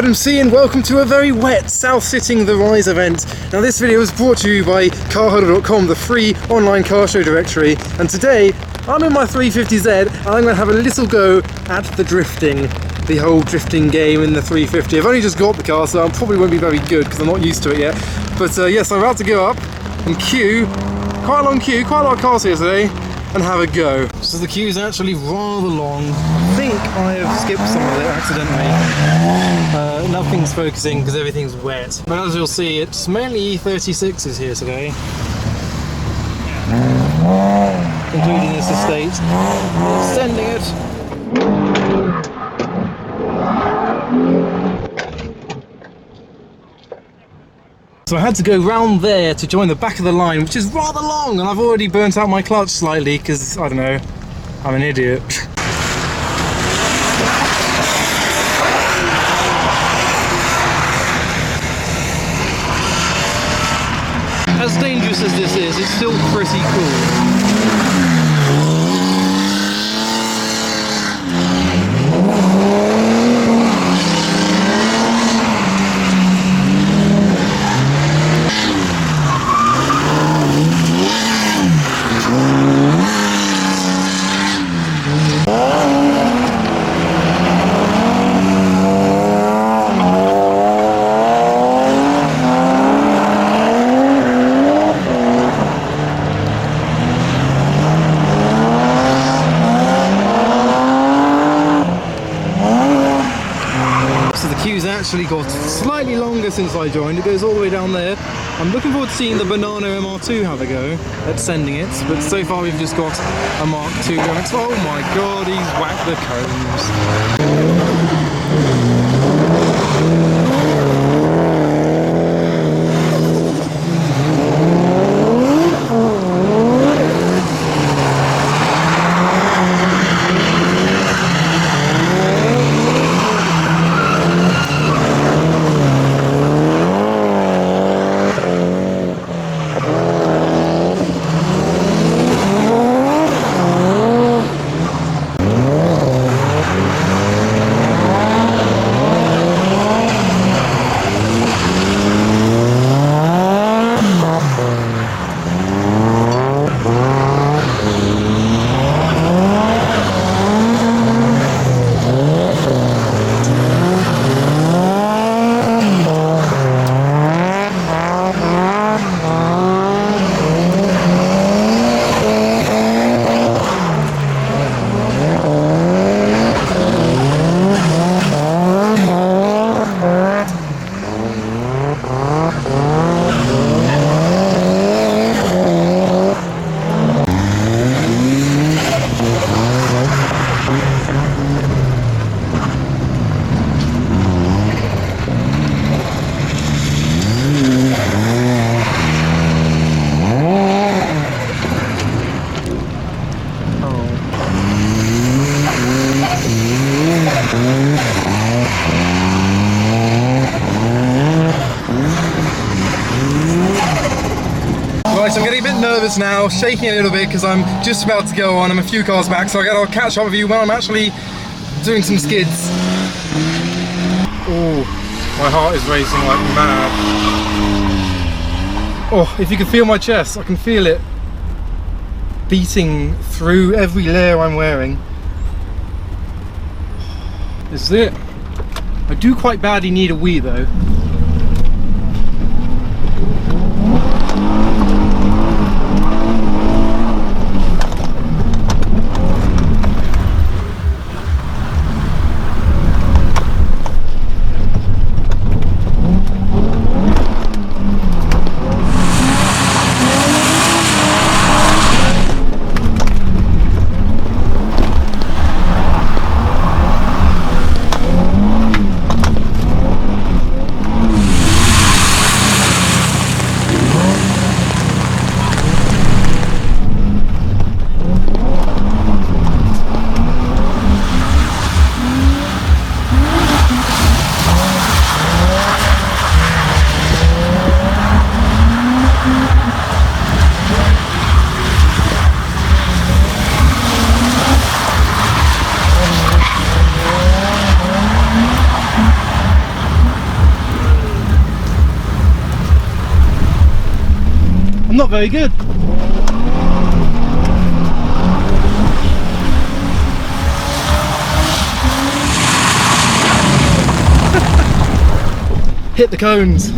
Adam C and welcome to a very wet South Sitting the Rise event. Now this video is brought to you by carharder.com, the free online car show directory, and today I'm in my 350Z and I'm going to have a little go at the drifting. The whole drifting game in the 350. I've only just got the car, so I probably won't be very good because I'm not used to it yet. But yes, I'm about to go up and queue, quite a long queue, quite a lot of cars here today, and have a go. So the queue is actually rather long. I think I have skipped some of it accidentally. Nothing's focusing because everything's wet. But as you'll see, it's mainly E36s here today, including this estate. Extending it. So I had to go round there to join the back of the line, which is rather long, and I've already burnt out my clutch slightly because, I don't know, I'm an idiot. As dangerous as this is, it's still pretty cool. Actually got slightly longer since I joined. It goes all the way down there. I'm looking forward to seeing the Banana MR2 have a go at sending it, but so far we've just got a Mark II MX. Oh my god, he's whacked the Right, I'm getting a bit nervous now, shaking a little bit because I'm just about to go on. I'm a few cars back, so I'll catch up with you when I'm actually doing some skids. Oh, my heart is racing like mad. Oh, if you can feel my chest, I can feel it beating through every layer I'm wearing. This is it. I do quite badly need a wee though. I'm not very good. Hit the cones.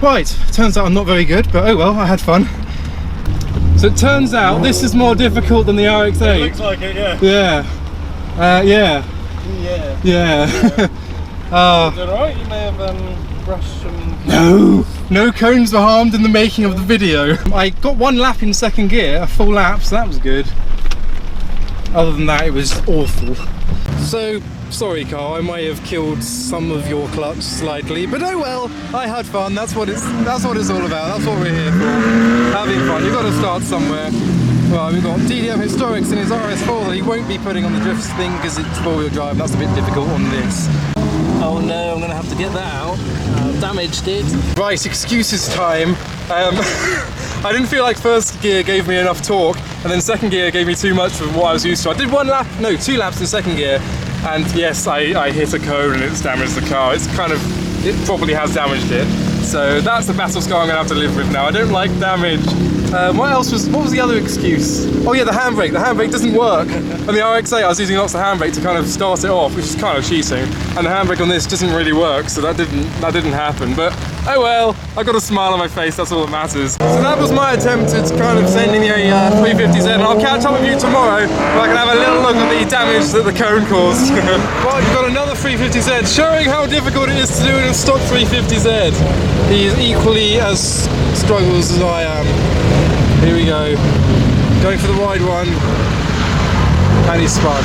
Right, turns out I'm not very good, but oh well, I had fun. So it turns out this is more difficult than the RX-8. It looks like it, yeah. Yeah. Yeah. Yeah. Is it alright? You may have brushed some... No cones were harmed in the making of the video. I got one lap in second gear, a full lap, so that was good. Other than that, it was awful. So, sorry car, I may have killed some of your clutch slightly, but oh well, I had fun. That's what it's all about. That's what we're here for. Having fun. You've got to start somewhere. Well, we've got DDM Historics in his RS4 that he won't be putting on the drift thing because it's four-wheel drive. That's a bit difficult on this. Oh no, I'm going to have to get that out. Damaged it. Right, excuses time. I didn't feel like first gear gave me enough torque, and then second gear gave me too much from what I was used to. I did 2 laps in second gear, and yes, I hit a cone and it's damaged the car. It probably has damaged it. So that's the battle scar I'm gonna have to live with now. I don't like damage. What was the other excuse? Oh yeah, the handbrake. The handbrake doesn't work. On the RX-8 I was using lots of handbrake to kind of start it off, which is kind of cheating. And the handbrake on this doesn't really work, so that didn't happen. But oh well, I got a smile on my face, that's all that matters. So that was my attempt at kind of sending a 350Z, and I'll catch up with you tomorrow where I can have a little look at the damage that the cone caused. Right, you've got another 350Z showing how difficult it is to do in a stock 350Z. He is equally as struggles as I am. Here we go. Going for the wide one. And he's spun.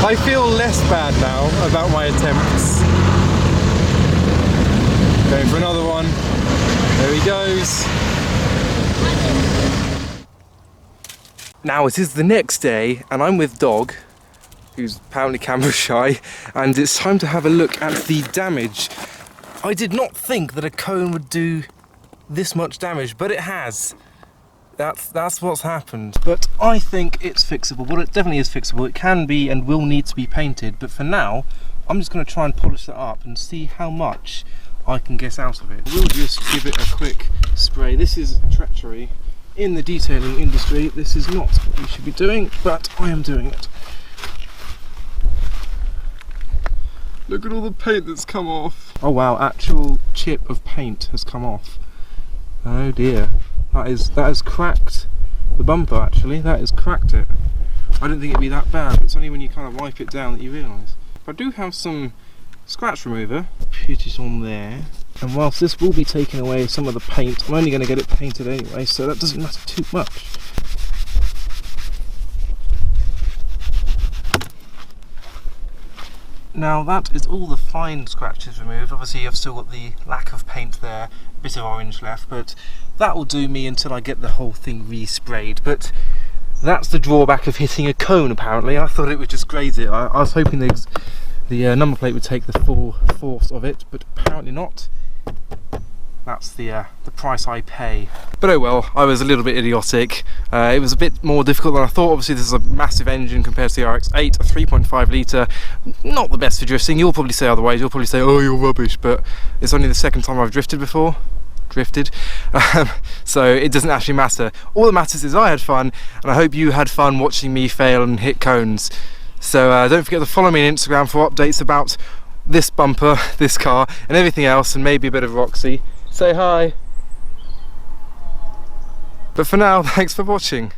I feel less bad now about my attempts. Going for another one. There he goes. Now it is the next day and I'm with Dog, who's apparently camera shy, and it's time to have a look at the damage. I did not think that a cone would do this much damage, but it has. That's what's happened. But I think it's fixable. Well, it definitely is fixable. It can be and will need to be painted, but for now, I'm just going to try and polish that up and see how much I can get out of it. We'll just give it a quick spray. This is treachery in the detailing industry. This is not what you should be doing, but I am doing it. Look at all the paint that's come off. Oh wow, actual chip of paint has come off. Oh dear. That has cracked the bumper actually. That has cracked it. I didn't think it'd be that bad, but it's only when you kind of wipe it down that you realise. But I do have some scratch remover. Put it on there. And whilst this will be taking away some of the paint, I'm only going to get it painted anyway, so that doesn't matter too much. Now that is all the fine scratches removed. Obviously I've still got the lack of paint there, a bit of orange left, but that will do me until I get the whole thing resprayed. But that's the drawback of hitting a cone apparently. I thought it would just graze it. I was hoping the number plate would take the full force of it, but apparently not. That's the price I pay. But oh well, I was a little bit idiotic. It was a bit more difficult than I thought. Obviously this is a massive engine compared to the RX-8, a 3.5 litre. Not the best for drifting. You'll probably say otherwise. You'll probably say, oh, you're rubbish, but it's only the second time I've drifted before. So it doesn't actually matter. All that matters is I had fun, and I hope you had fun watching me fail and hit cones. So don't forget to follow me on Instagram for updates about this bumper, this car, and everything else, and maybe a bit of Roxy. Say hi. But for now, thanks for watching.